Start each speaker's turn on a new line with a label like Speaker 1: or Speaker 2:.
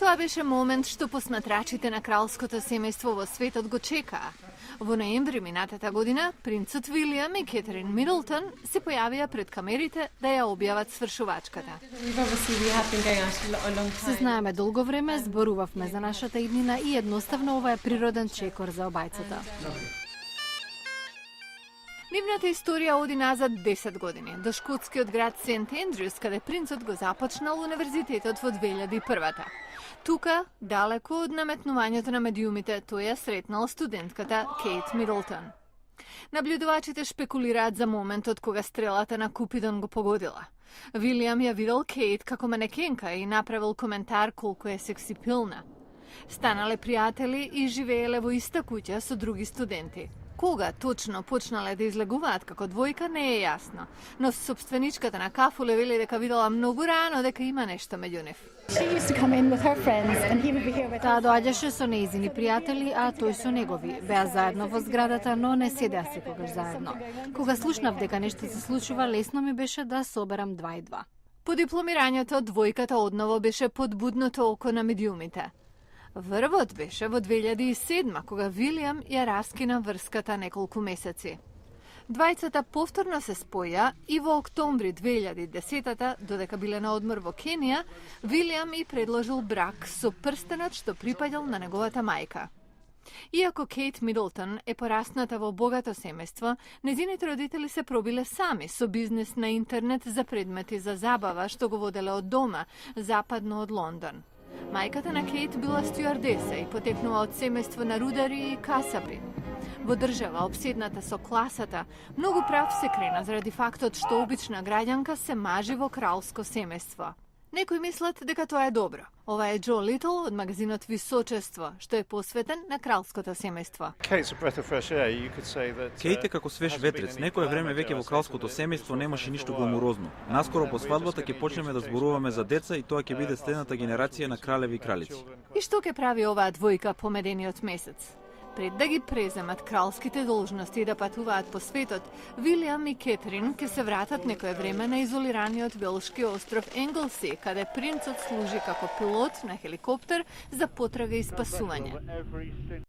Speaker 1: Тоа беше момент што посматрачите на кралското семејство во светот го чекаа. Во ноември минатата година, принцот Вилијам и Кетрин Мидлтон се појавија пред камерите да ја објават свршувачката. Се знаеме долго време, зборувавме за нашата иднина и едноставно ова е природен чекор за обајцата. Нивната историја оди назад 10 години, до шкотскиот град Сент Ендрюс, каде принцот го започнал универзитетот во 2001-та. Тука, далеко од наметнувањето на медиумите, тој ја сретнал студентката Кейт Мидлтон. Наблюдувачите шпекулираат за моментот кога стрелата на Купидон го погодила. Вилијам ја видел Кейт како манекенка и направил коментар колку е сексипилна. Станале пријатели и живееле во иста куќа со други студенти. Кога точно почнале да излегуваат како двојка не е јасно, но собственичката на кафуле вели дека видела многу рано дека има нешто меѓу нив. Таа доаѓаше со нејзини пријатели, а тој со негови. Беа заедно во зградата, но не седеа секогаш заедно. Кога слушнав дека нешто се случува, лесно ми беше да соберам 2 и 2. По дипломирањето, двојката одново беше под будното око на медиумите. Врвот беше во 2007, кога Вилијам ја раскина врската неколку месеци. Двајцата повторно се споја и во октомври 2010-та, додека биле на одмор во Кенија, Вилијам и предложил брак со прстенот што припаѓал на неговата мајка. Иако Кейт Мидлтон е порасната во богато семејство, незините родители се пробиле сами со бизнес на интернет за предмети за забава што го воделе од дома, западно од Лондон. Мајката на Кейт била стюардеса и потекнува од семејство на рудари и касапи. Во држава обседната со класата, многу прав се крена заради фактот што обична граѓанка се мажи во кралско семејство. Некои мислат дека тоа е добро. Ова е Джо Литл од магазинот Височество, што е посветен на кралското семејство.
Speaker 2: Кейт е како свеж ветрец. Некое време веќе во кралското семејство немаше ништо гламурозно. Наскоро по свадбата ќе почнеме да зборуваме за деца и тоа ќе биде следната генерација на кралеви и кралици.
Speaker 1: И што ќе прави оваа двојка помедениот месец? Пред да ги преземат кралските должности и да патуваат по светот, Вилијам и Кетрин ќе се вратат некое време на изолираниот велшки остров Енглси, каде принцот служи како пилот на хеликоптер за потрага и спасување.